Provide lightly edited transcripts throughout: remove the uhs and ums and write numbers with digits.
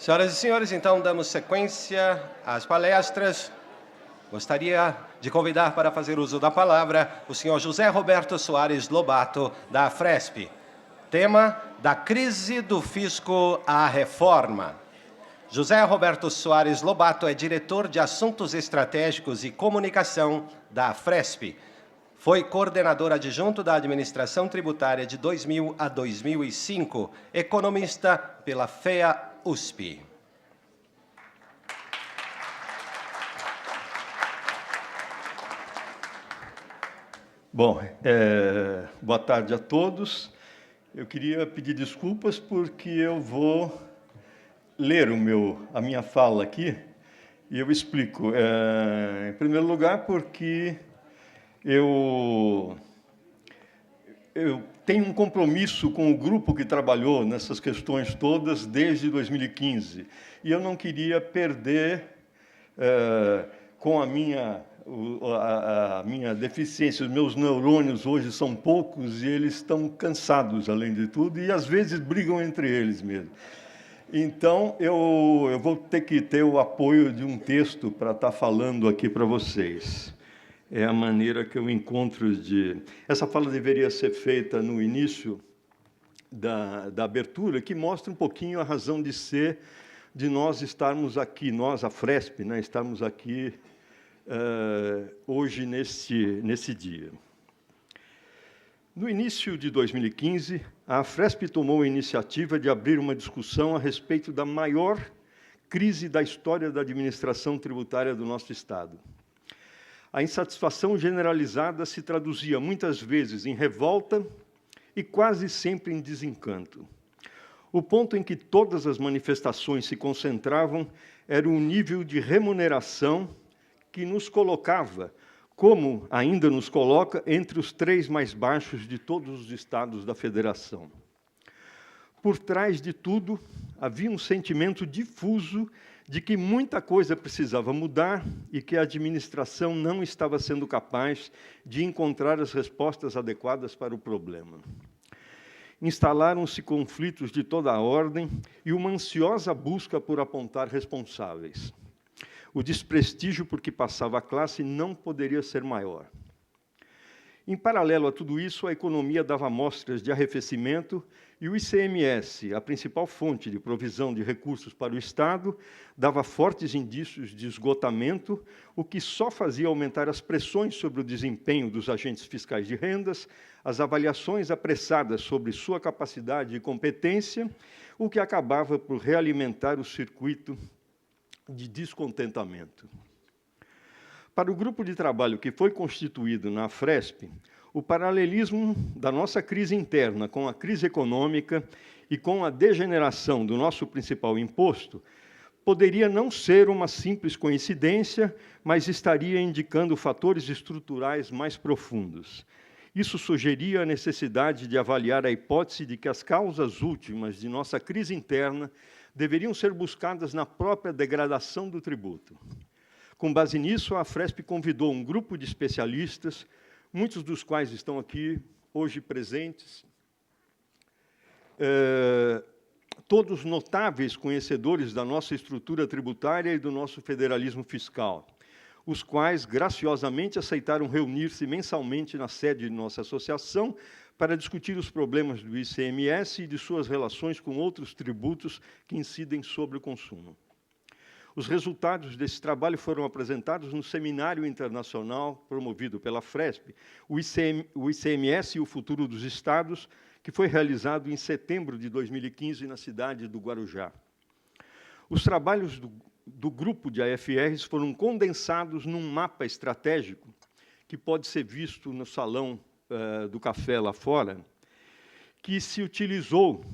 Senhoras e senhores, então damos sequência às palestras. Gostaria de convidar para fazer uso da palavra o senhor José Roberto Soares Lobato, da Afresp. Tema: da crise do fisco à reforma. José Roberto Soares Lobato é diretor de Assuntos Estratégicos e Comunicação da Afresp. Foi coordenador adjunto da Administração Tributária de 2000 a 2005, economista pela FEA-USP. Bom, boa tarde a todos. Eu queria pedir desculpas porque eu vou ler a minha fala aqui e eu explico. Em primeiro lugar, porque eu tenho um compromisso com o grupo que trabalhou nessas questões todas desde 2015 e eu não queria perder com a minha deficiência. Os meus neurônios hoje são poucos e eles estão cansados, além de tudo, e às vezes brigam entre eles mesmo. Então, eu vou ter que ter o apoio de um texto para estar falando aqui para vocês. É a maneira que eu encontro de... Essa fala deveria ser feita no início da abertura, que mostra um pouquinho a razão de ser de nós estarmos aqui, nós, a Afresp, né, estarmos aqui hoje, nesse dia. No início de 2015, a Afresp tomou a iniciativa de abrir uma discussão a respeito da maior crise da história da administração tributária do nosso Estado. A insatisfação generalizada se traduzia muitas vezes em revolta e quase sempre em desencanto. O ponto em que todas as manifestações se concentravam era o nível de remuneração que nos colocava, como ainda nos coloca, entre os 3 mais baixos de todos os estados da Federação. Por trás de tudo, havia um sentimento difuso de que muita coisa precisava mudar e que a administração não estava sendo capaz de encontrar as respostas adequadas para o problema. Instalaram-se conflitos de toda a ordem e uma ansiosa busca por apontar responsáveis. O desprestígio por que passava a classe não poderia ser maior. Em paralelo a tudo isso, a economia dava mostras de arrefecimento e o ICMS, a principal fonte de provisão de recursos para o Estado, dava fortes indícios de esgotamento, o que só fazia aumentar as pressões sobre o desempenho dos agentes fiscais de rendas, as avaliações apressadas sobre sua capacidade e competência, o que acabava por realimentar o circuito de descontentamento. Para o grupo de trabalho que foi constituído na Afresp, o paralelismo da nossa crise interna com a crise econômica e com a degeneração do nosso principal imposto poderia não ser uma simples coincidência, mas estaria indicando fatores estruturais mais profundos. Isso sugeria a necessidade de avaliar a hipótese de que as causas últimas de nossa crise interna deveriam ser buscadas na própria degradação do tributo. Com base nisso, a Afresp convidou um grupo de especialistas, muitos dos quais estão aqui hoje presentes, todos notáveis conhecedores da nossa estrutura tributária e do nosso federalismo fiscal, os quais graciosamente aceitaram reunir-se mensalmente na sede de nossa associação para discutir os problemas do ICMS e de suas relações com outros tributos que incidem sobre o consumo. Os resultados desse trabalho foram apresentados no Seminário Internacional promovido pela Afresp, o ICMS e o Futuro dos Estados, que foi realizado em setembro de 2015 na cidade do Guarujá. Os trabalhos do grupo de AFRs foram condensados num mapa estratégico que pode ser visto no salão do café lá fora, que se utilizou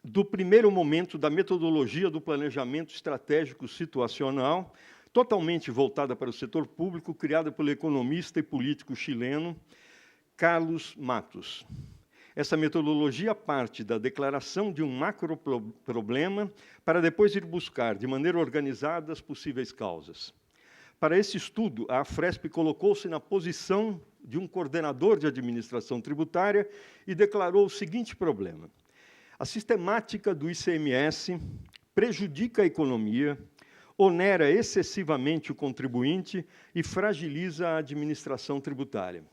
do primeiro momento da metodologia do planejamento estratégico situacional, totalmente voltada para o setor público, criada pelo economista e político chileno Carlos Matos. Essa metodologia parte da declaração de um macroproblema para depois ir buscar, de maneira organizada, as possíveis causas. Para esse estudo, a Afresp colocou-se na posição de um coordenador de administração tributária e declarou o seguinte problema: a sistemática do ICMS prejudica a economia, onera excessivamente o contribuinte e fragiliza a administração tributária.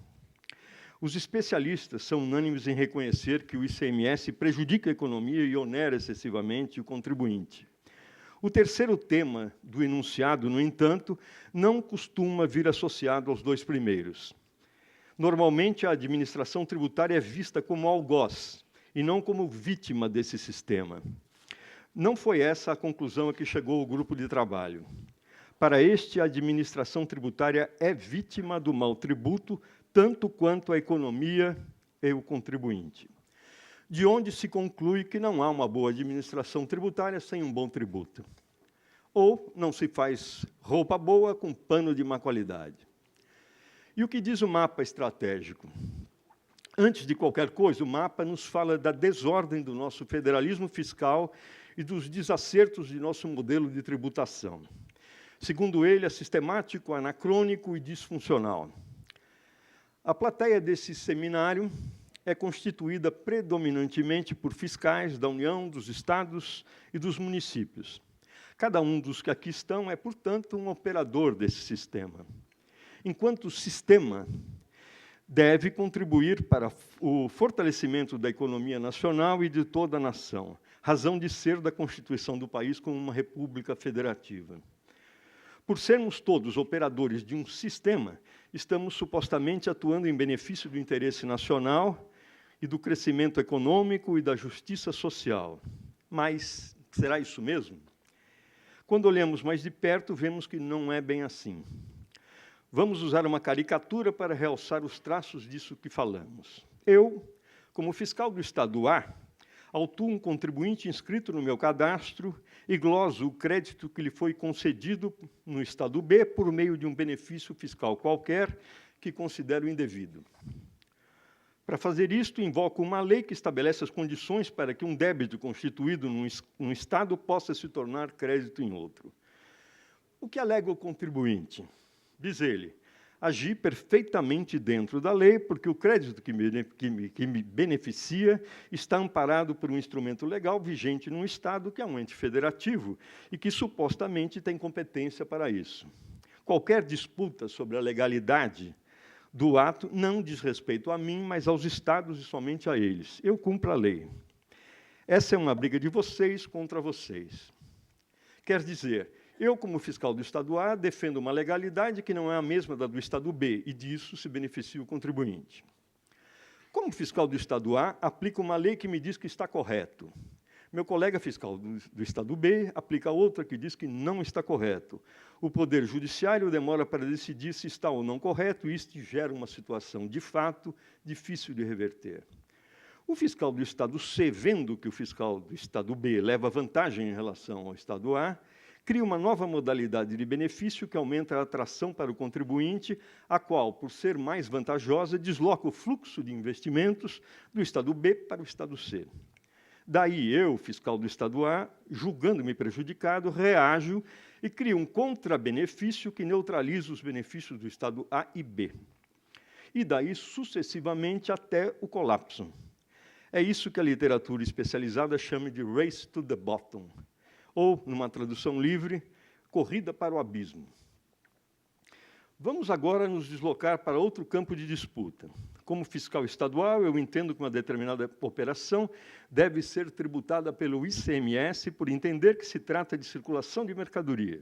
Os especialistas são unânimes em reconhecer que o ICMS prejudica a economia e onera excessivamente o contribuinte. O terceiro tema do enunciado, no entanto, não costuma vir associado aos dois primeiros. Normalmente, a administração tributária é vista como algoz e não como vítima desse sistema. Não foi essa a conclusão a que chegou o grupo de trabalho. Para este, a administração tributária é vítima do mau tributo, tanto quanto a economia e o contribuinte. De onde se conclui que não há uma boa administração tributária sem um bom tributo. Ou não se faz roupa boa com pano de má qualidade. E o que diz o mapa estratégico? Antes de qualquer coisa, o mapa nos fala da desordem do nosso federalismo fiscal e dos desacertos de nosso modelo de tributação. Segundo ele, é sistemático, anacrônico e disfuncional. A plateia desse seminário é constituída predominantemente por fiscais da União, dos estados e dos municípios. Cada um dos que aqui estão é, portanto, um operador desse sistema. Enquanto sistema, deve contribuir para o fortalecimento da economia nacional e de toda a nação, razão de ser da Constituição do país como uma república federativa. Por sermos todos operadores de um sistema, estamos supostamente atuando em benefício do interesse nacional e do crescimento econômico e da justiça social. Mas será isso mesmo? Quando olhamos mais de perto, vemos que não é bem assim. Vamos usar uma caricatura para realçar os traços disso que falamos. Eu, como fiscal do Estado A, autuo um contribuinte inscrito no meu cadastro e gloso o crédito que lhe foi concedido no Estado B por meio de um benefício fiscal qualquer que considero indevido. Para fazer isto, invoco uma lei que estabelece as condições para que um débito constituído num Estado possa se tornar crédito em outro. O que alega o contribuinte? Diz ele, agi perfeitamente dentro da lei, porque o crédito que me beneficia está amparado por um instrumento legal vigente num Estado que é um ente federativo e que supostamente tem competência para isso. Qualquer disputa sobre a legalidade do ato não diz respeito a mim, mas aos Estados e somente a eles. Eu cumpro a lei. Essa é uma briga de vocês contra vocês. Quer dizer, eu, como fiscal do Estado A, defendo uma legalidade que não é a mesma da do Estado B, e disso se beneficia o contribuinte. Como fiscal do Estado A, aplico uma lei que me diz que está correto. Meu colega fiscal do Estado B aplica outra que diz que não está correto. O Poder Judiciário demora para decidir se está ou não correto, e isto gera uma situação, de fato, difícil de reverter. O fiscal do Estado C, vendo que o fiscal do Estado B leva vantagem em relação ao Estado A, cria uma nova modalidade de benefício que aumenta a atração para o contribuinte, a qual, por ser mais vantajosa, desloca o fluxo de investimentos do Estado B para o Estado C. Daí eu, fiscal do Estado A, julgando-me prejudicado, reajo e crio um contrabenefício que neutraliza os benefícios do Estado A e B. E daí, sucessivamente, até o colapso. É isso que a literatura especializada chama de race to the bottom, ou, numa tradução livre, corrida para o abismo. Vamos agora nos deslocar para outro campo de disputa. Como fiscal estadual, eu entendo que uma determinada operação deve ser tributada pelo ICMS por entender que se trata de circulação de mercadoria.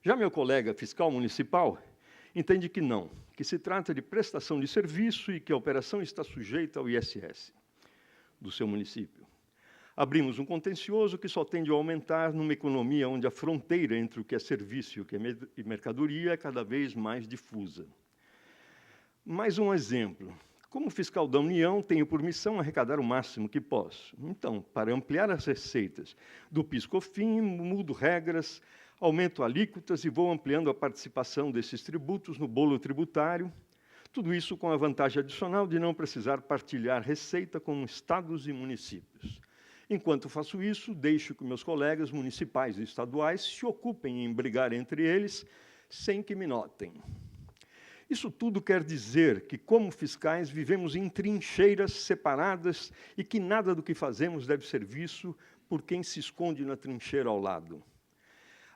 Já meu colega fiscal municipal entende que não, que se trata de prestação de serviço e que a operação está sujeita ao ISS do seu município. Abrimos um contencioso que só tende a aumentar numa economia onde a fronteira entre o que é serviço e o que é mercadoria é cada vez mais difusa. Mais um exemplo. Como fiscal da União, tenho por missão arrecadar o máximo que posso. Então, para ampliar as receitas do PIS/COFINS, mudo regras, aumento alíquotas e vou ampliando a participação desses tributos no bolo tributário, tudo isso com a vantagem adicional de não precisar partilhar receita com estados e municípios. Enquanto faço isso, deixo que meus colegas municipais e estaduais se ocupem em brigar entre eles sem que me notem. Isso tudo quer dizer que, como fiscais, vivemos em trincheiras separadas e que nada do que fazemos deve ser visto por quem se esconde na trincheira ao lado.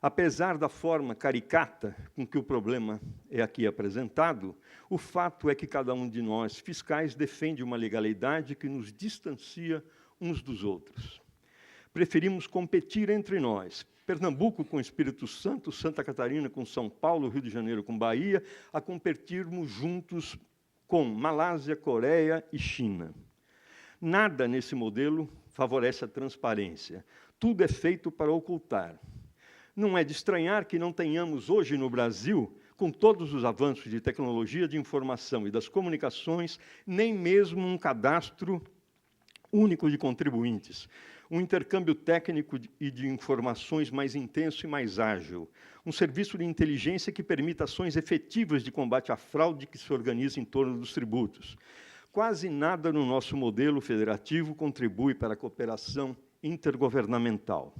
Apesar da forma caricata com que o problema é aqui apresentado, o fato é que cada um de nós, fiscais, defende uma legalidade que nos distancia uns dos outros. Preferimos competir entre nós, Pernambuco com Espírito Santo, Santa Catarina com São Paulo, Rio de Janeiro com Bahia, a competirmos juntos com Malásia, Coreia e China. Nada nesse modelo favorece a transparência. Tudo é feito para ocultar. Não é de estranhar que não tenhamos hoje no Brasil, com todos os avanços de tecnologia de informação e das comunicações, nem mesmo um cadastro único de contribuintes, um intercâmbio técnico e de informações mais intenso e mais ágil, um serviço de inteligência que permita ações efetivas de combate à fraude que se organiza em torno dos tributos. Quase nada no nosso modelo federativo contribui para a cooperação intergovernamental.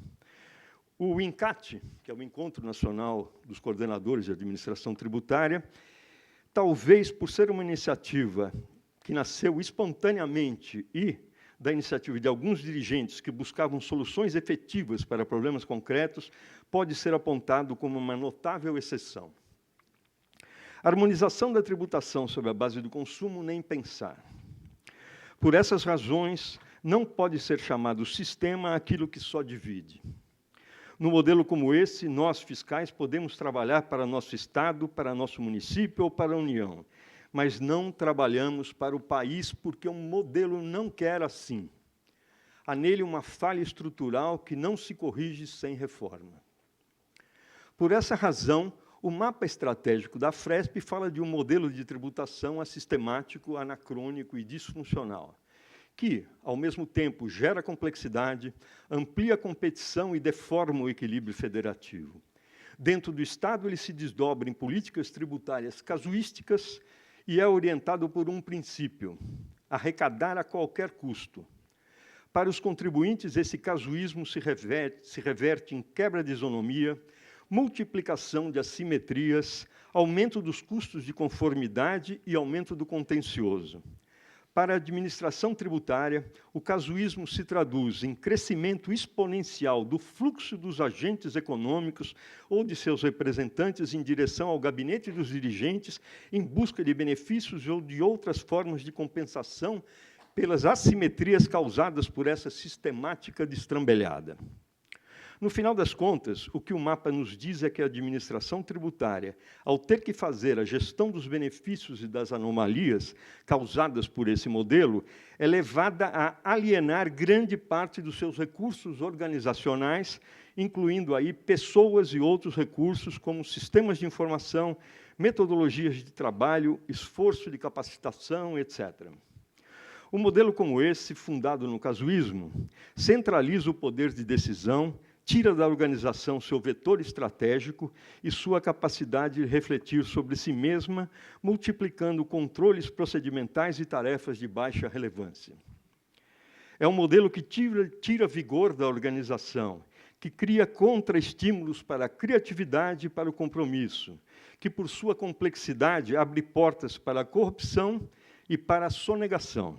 O INCAT, que é o Encontro Nacional dos Coordenadores de Administração Tributária, talvez por ser uma iniciativa que nasceu espontaneamente e da iniciativa de alguns dirigentes que buscavam soluções efetivas para problemas concretos, pode ser apontado como uma notável exceção. A harmonização da tributação sobre a base do consumo, nem pensar. Por essas razões, não pode ser chamado sistema aquilo que só divide. No modelo como esse, nós, fiscais, podemos trabalhar para nosso Estado, para nosso município ou para a União, mas não trabalhamos para o país porque o modelo não quer assim. Há nele uma falha estrutural que não se corrige sem reforma. Por essa razão, o mapa estratégico da Fresp fala de um modelo de tributação assistemático, anacrônico e disfuncional, que, ao mesmo tempo, gera complexidade, amplia a competição e deforma o equilíbrio federativo. Dentro do Estado, ele se desdobra em políticas tributárias casuísticas e é orientado por um princípio: arrecadar a qualquer custo. Para os contribuintes, esse casuísmo se reverte em quebra de isonomia, multiplicação de assimetrias, aumento dos custos de conformidade e aumento do contencioso. Para a administração tributária, o casuísmo se traduz em crescimento exponencial do fluxo dos agentes econômicos ou de seus representantes em direção ao gabinete dos dirigentes em busca de benefícios ou de outras formas de compensação pelas assimetrias causadas por essa sistemática destrambelhada. No final das contas, o que o mapa nos diz é que a administração tributária, ao ter que fazer a gestão dos benefícios e das anomalias causadas por esse modelo, é levada a alienar grande parte dos seus recursos organizacionais, incluindo aí pessoas e outros recursos, como sistemas de informação, metodologias de trabalho, esforço de capacitação, etc. Um modelo como esse, fundado no casuísmo, centraliza o poder de decisão, tira da organização seu vetor estratégico e sua capacidade de refletir sobre si mesma, multiplicando controles procedimentais e tarefas de baixa relevância. É um modelo que tira vigor da organização, que cria contra-estímulos para a criatividade e para o compromisso, que, por sua complexidade, abre portas para a corrupção e para a sonegação.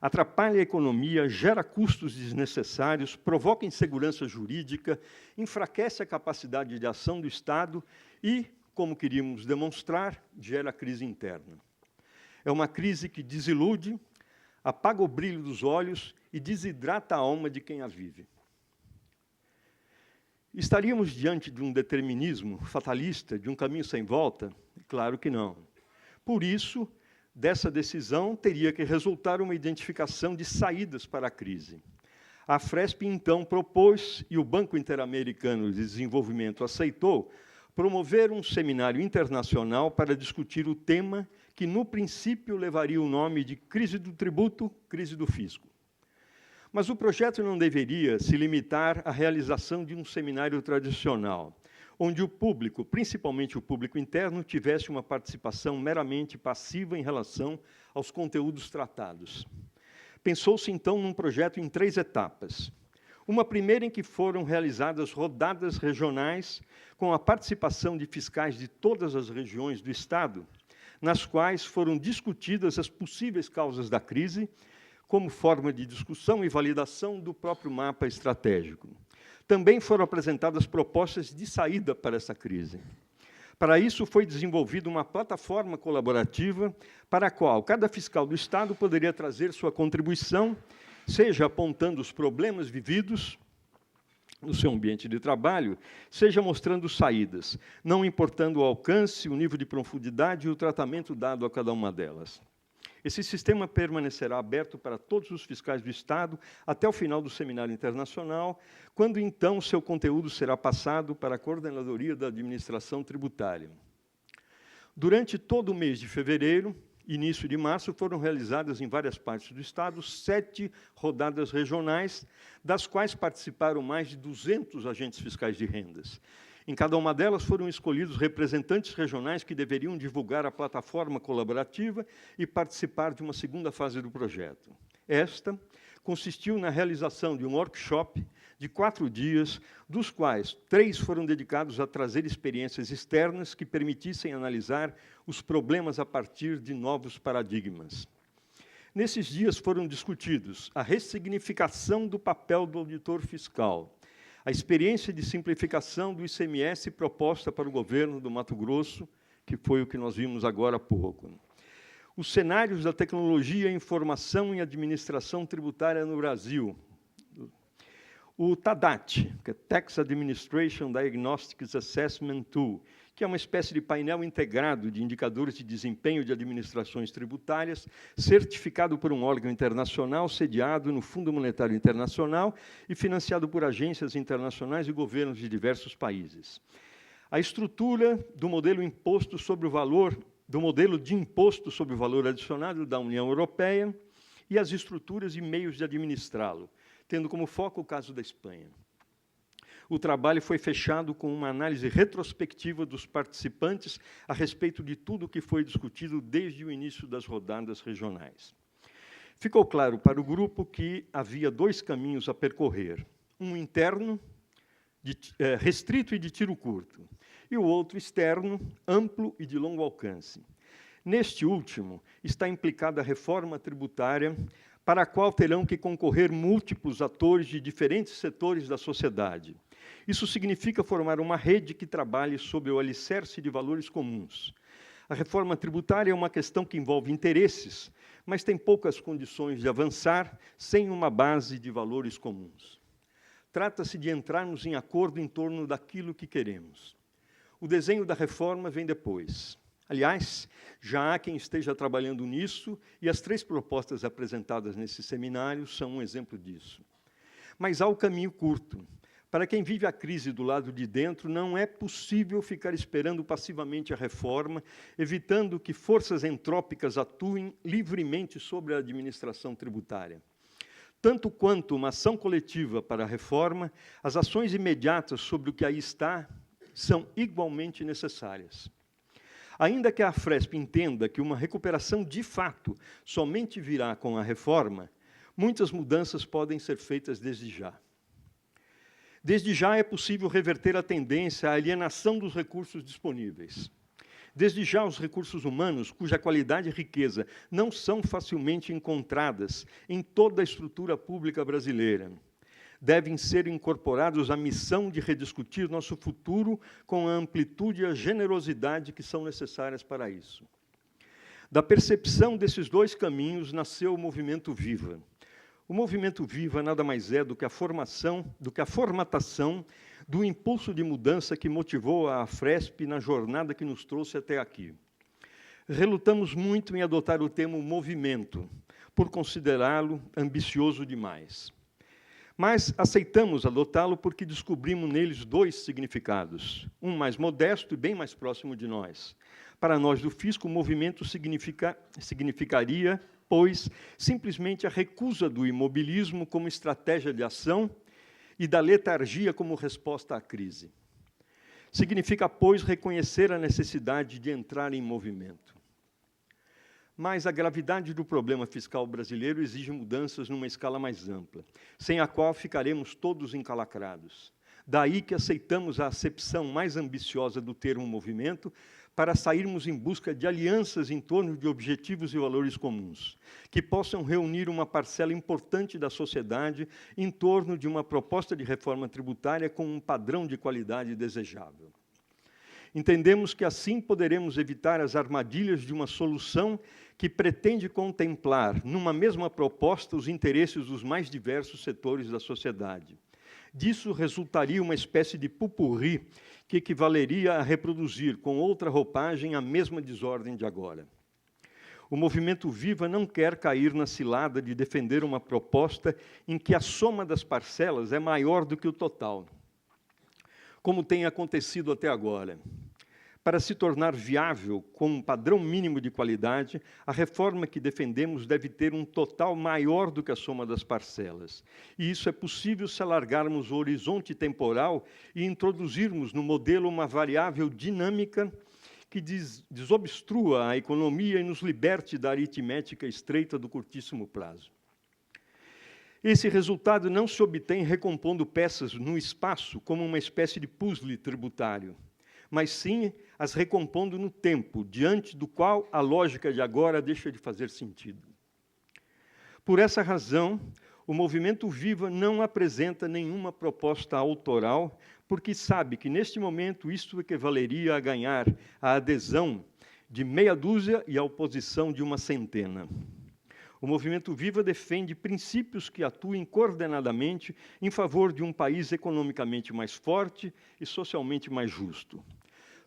Atrapalha a economia, gera custos desnecessários, provoca insegurança jurídica, enfraquece a capacidade de ação do Estado e, como queríamos demonstrar, gera crise interna. É uma crise que desilude, apaga o brilho dos olhos e desidrata a alma de quem a vive. Estaríamos diante de um determinismo fatalista, de um caminho sem volta? Claro que não. Por isso, dessa decisão teria que resultar uma identificação de saídas para a crise. A Fresp, então, propôs, e o Banco Interamericano de Desenvolvimento aceitou, promover um seminário internacional para discutir o tema que, no princípio, levaria o nome de crise do tributo, crise do fisco. Mas o projeto não deveria se limitar à realização de um seminário tradicional, onde o público, principalmente o público interno, tivesse uma participação meramente passiva em relação aos conteúdos tratados. Pensou-se, então, num projeto em 3 etapas. Uma primeira em que foram realizadas rodadas regionais com a participação de fiscais de todas as regiões do Estado, nas quais foram discutidas as possíveis causas da crise, como forma de discussão e validação do próprio mapa estratégico. Também foram apresentadas propostas de saída para essa crise. Para isso, foi desenvolvida uma plataforma colaborativa para a qual cada fiscal do Estado poderia trazer sua contribuição, seja apontando os problemas vividos no seu ambiente de trabalho, seja mostrando saídas, não importando o alcance, o nível de profundidade e o tratamento dado a cada uma delas. Esse sistema permanecerá aberto para todos os fiscais do Estado até o final do Seminário Internacional, quando, então, seu conteúdo será passado para a Coordenadoria da Administração Tributária. Durante todo o mês de fevereiro, início de março, foram realizadas em várias partes do Estado 7 rodadas regionais, das quais participaram mais de 200 agentes fiscais de rendas. Em cada uma delas foram escolhidos representantes regionais que deveriam divulgar a plataforma colaborativa e participar de uma segunda fase do projeto. Esta consistiu na realização de um workshop de 4 dias, dos quais 3 foram dedicados a trazer experiências externas que permitissem analisar os problemas a partir de novos paradigmas. Nesses dias foram discutidos a ressignificação do papel do auditor fiscal, a experiência de simplificação do ICMS proposta para o governo do Mato Grosso, que foi o que nós vimos agora há pouco. Os cenários da tecnologia, informação e administração tributária no Brasil. O TADAT, que é Tax Administration Diagnostics Assessment Tool, que é uma espécie de painel integrado de indicadores de desempenho de administrações tributárias, certificado por um órgão internacional, sediado no Fundo Monetário Internacional e financiado por agências internacionais e governos de diversos países. A estrutura do modelo imposto sobre o valor, do modelo de imposto sobre o valor adicionado da União Europeia e as estruturas e meios de administrá-lo, tendo como foco o caso da Espanha. O trabalho foi fechado com uma análise retrospectiva dos participantes a respeito de tudo o que foi discutido desde o início das rodadas regionais. Ficou claro para o grupo que havia 2 caminhos a percorrer, um interno, restrito e de tiro curto, e o outro externo, amplo e de longo alcance. Neste último, está implicada a reforma tributária, para a qual terão que concorrer múltiplos atores de diferentes setores da sociedade. Isso significa formar uma rede que trabalhe sob o alicerce de valores comuns. A reforma tributária é uma questão que envolve interesses, mas tem poucas condições de avançar sem uma base de valores comuns. Trata-se de entrarmos em acordo em torno daquilo que queremos. O desenho da reforma vem depois. Aliás, já há quem esteja trabalhando nisso, e as 3 propostas apresentadas nesse seminário são um exemplo disso. Mas há o caminho curto. Para quem vive a crise do lado de dentro, não é possível ficar esperando passivamente a reforma, evitando que forças entrópicas atuem livremente sobre a administração tributária. Tanto quanto uma ação coletiva para a reforma, as ações imediatas sobre o que aí está são igualmente necessárias. Ainda que a Afresp entenda que uma recuperação de fato somente virá com a reforma, muitas mudanças podem ser feitas desde já. Desde já é possível reverter a tendência à alienação dos recursos disponíveis. Desde já, os recursos humanos, cuja qualidade e riqueza não são facilmente encontradas em toda a estrutura pública brasileira, devem ser incorporados à missão de rediscutir nosso futuro com a amplitude e a generosidade que são necessárias para isso. Da percepção desses 2 caminhos nasceu o Movimento Viva. O Movimento Viva nada mais é do que a formatação do impulso de mudança que motivou a Afresp na jornada que nos trouxe até aqui. Relutamos muito em adotar o termo movimento, por considerá-lo ambicioso demais. Mas aceitamos adotá-lo porque descobrimos neles 2 significados, um mais modesto e bem mais próximo de nós. Para nós do fisco, o movimento significaria, pois, simplesmente a recusa do imobilismo como estratégia de ação e da letargia como resposta à crise. Significa, pois, reconhecer a necessidade de entrar em movimento. Mas a gravidade do problema fiscal brasileiro exige mudanças numa escala mais ampla, sem a qual ficaremos todos encalacrados. Daí que aceitamos a acepção mais ambiciosa do termo movimento, para sairmos em busca de alianças em torno de objetivos e valores comuns, que possam reunir uma parcela importante da sociedade em torno de uma proposta de reforma tributária com um padrão de qualidade desejável. Entendemos que assim poderemos evitar as armadilhas de uma solução que pretende contemplar, numa mesma proposta, os interesses dos mais diversos setores da sociedade. Disso resultaria uma espécie de pot-pourri que equivaleria a reproduzir com outra roupagem a mesma desordem de agora. O movimento Viva não quer cair na cilada de defender uma proposta em que a soma das parcelas é maior do que o total, como tem acontecido até agora. Para se tornar viável, com um padrão mínimo de qualidade, a reforma que defendemos deve ter um total maior do que a soma das parcelas. E isso é possível se alargarmos o horizonte temporal e introduzirmos no modelo uma variável dinâmica que desobstrua a economia e nos liberte da aritmética estreita do curtíssimo prazo. Esse resultado não se obtém recompondo peças no espaço como uma espécie de puzzle tributário, mas sim as recompondo no tempo, diante do qual a lógica de agora deixa de fazer sentido. Por essa razão, o movimento Viva não apresenta nenhuma proposta autoral, porque sabe que, neste momento, isto equivaleria a ganhar a adesão de meia dúzia e a oposição de uma centena. O movimento Viva defende princípios que atuem coordenadamente em favor de um país economicamente mais forte e socialmente mais justo.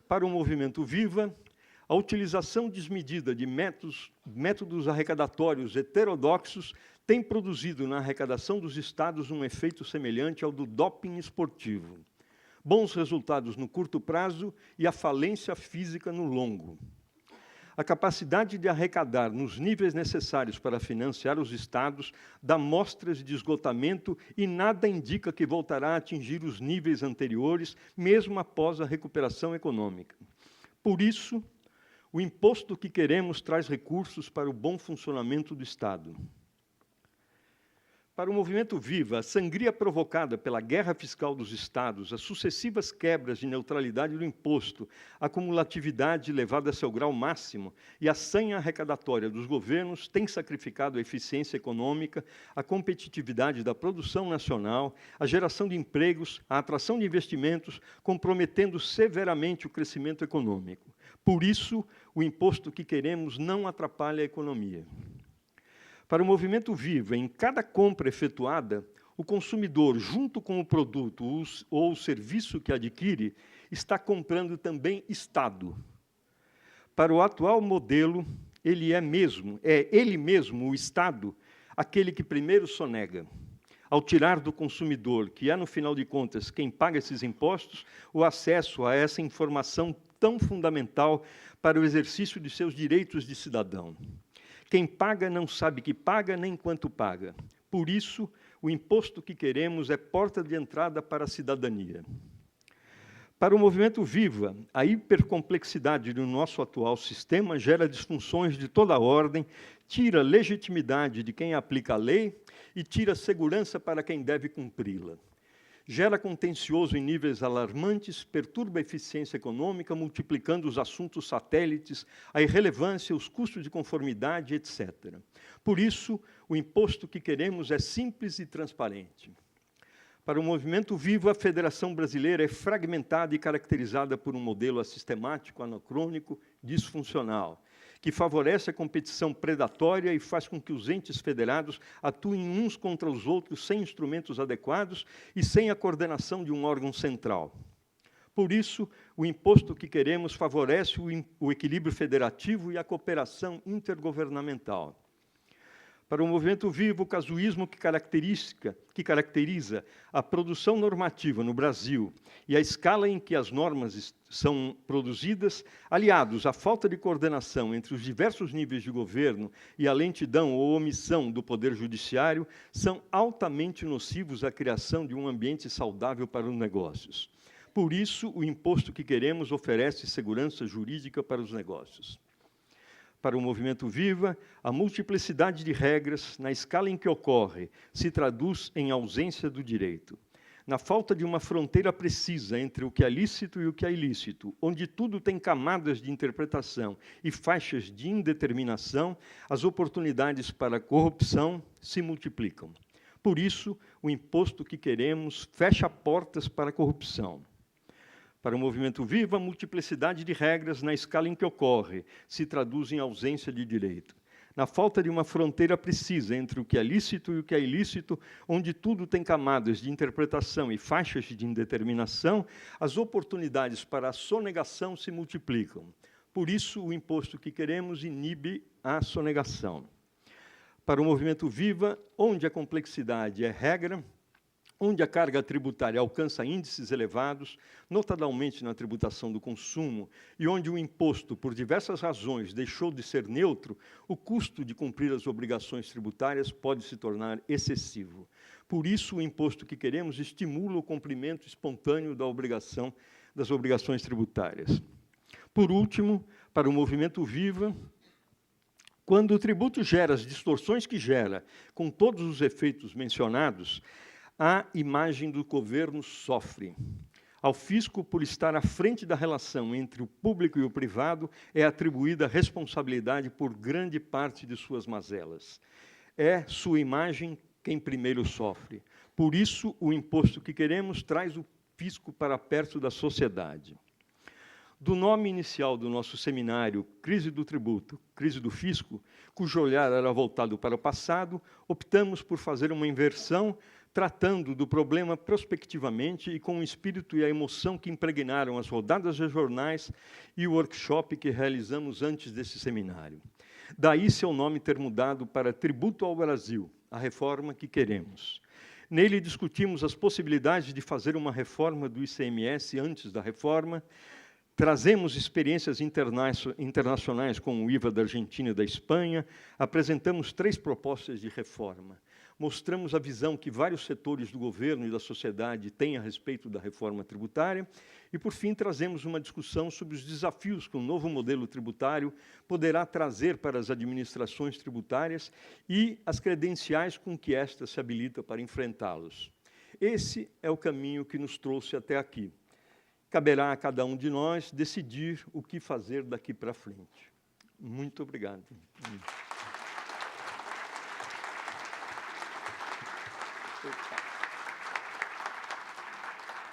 Para o movimento Viva, a utilização desmedida de métodos arrecadatórios heterodoxos tem produzido na arrecadação dos estados um efeito semelhante ao do doping esportivo. Bons resultados no curto prazo e a falência física no longo. A capacidade de arrecadar nos níveis necessários para financiar os estados dá mostras de esgotamento e nada indica que voltará a atingir os níveis anteriores, mesmo após a recuperação econômica. Por isso, o imposto que queremos traz recursos para o bom funcionamento do Estado. Para o movimento Viva, a sangria provocada pela guerra fiscal dos estados, as sucessivas quebras de neutralidade do imposto, a cumulatividade levada a seu grau máximo e a sanha arrecadatória dos governos têm sacrificado a eficiência econômica, a competitividade da produção nacional, a geração de empregos, a atração de investimentos, comprometendo severamente o crescimento econômico. Por isso, o imposto que queremos não atrapalha a economia. Para o movimento Viva, em cada compra efetuada, o consumidor, junto com o produto ou o serviço que adquire, está comprando também Estado. Para o atual modelo, ele mesmo, o Estado, aquele que primeiro sonega. Ao tirar do consumidor, que é, no final de contas, quem paga esses impostos, o acesso a essa informação tão fundamental para o exercício de seus direitos de cidadão. Quem paga não sabe que paga nem quanto paga. Por isso, o imposto que queremos é porta de entrada para a cidadania. Para o movimento Viva, a hipercomplexidade do nosso atual sistema gera disfunções de toda a ordem, tira legitimidade de quem aplica a lei e tira segurança para quem deve cumpri-la. Gera contencioso em níveis alarmantes, perturba a eficiência econômica, multiplicando os assuntos satélites, a irrelevância, os custos de conformidade, etc. Por isso, o imposto que queremos é simples e transparente. Para o movimento Viva, a Federação Brasileira é fragmentada e caracterizada por um modelo assistemático, anacrônico, disfuncional, que favorece a competição predatória e faz com que os entes federados atuem uns contra os outros sem instrumentos adequados e sem a coordenação de um órgão central. Por isso, o imposto que queremos favorece o equilíbrio federativo e a cooperação intergovernamental. Para o movimento Viva, o casuísmo que caracteriza a produção normativa no Brasil e a escala em que as normas são produzidas, aliados à falta de coordenação entre os diversos níveis de governo e a lentidão ou omissão do Poder Judiciário, são altamente nocivos à criação de um ambiente saudável para os negócios. Por isso, o imposto que queremos oferece segurança jurídica para os negócios. Para o movimento Viva, a multiplicidade de regras, na escala em que ocorre, se traduz em ausência do direito. Na falta de uma fronteira precisa entre o que é lícito e o que é ilícito, onde tudo tem camadas de interpretação e faixas de indeterminação, as oportunidades para a corrupção se multiplicam. Por isso, o imposto que queremos fecha portas para a corrupção. Para o movimento Viva, a multiplicidade de regras na escala em que ocorre se traduz em ausência de direito. Na falta de uma fronteira precisa entre o que é lícito e o que é ilícito, onde tudo tem camadas de interpretação e faixas de indeterminação, as oportunidades para a sonegação se multiplicam. Por isso, o imposto que queremos inibe a sonegação. Para o movimento Viva, onde a complexidade é regra, onde a carga tributária alcança índices elevados, notadamente na tributação do consumo, e onde o imposto, por diversas razões, deixou de ser neutro, o custo de cumprir as obrigações tributárias pode se tornar excessivo. Por isso, o imposto que queremos estimula o cumprimento espontâneo das obrigações tributárias. Por último, para o movimento Viva, quando o tributo gera as distorções que gera, com todos os efeitos mencionados, a imagem do governo sofre. Ao fisco, por estar à frente da relação entre o público e o privado, é atribuída a responsabilidade por grande parte de suas mazelas. É sua imagem quem primeiro sofre. Por isso, o imposto que queremos traz o fisco para perto da sociedade. Do nome inicial do nosso seminário, Crise do Tributo, Crise do Fisco, cujo olhar era voltado para o passado, optamos por fazer uma inversão, tratando do problema prospectivamente e com o espírito e a emoção que impregnaram as rodadas de jornais e o workshop que realizamos antes desse seminário. Daí seu nome ter mudado para Tributo ao Brasil, a reforma que queremos. Nele discutimos as possibilidades de fazer uma reforma do ICMS antes da reforma, trazemos experiências internacionais com o IVA da Argentina e da Espanha, apresentamos 3 propostas de reforma. Mostramos a visão que vários setores do governo e da sociedade têm a respeito da reforma tributária e, por fim, trazemos uma discussão sobre os desafios que o novo modelo tributário poderá trazer para as administrações tributárias e as credenciais com que esta se habilita para enfrentá-los. Esse é o caminho que nos trouxe até aqui. Caberá a cada um de nós decidir o que fazer daqui para frente. Muito obrigado. Opa.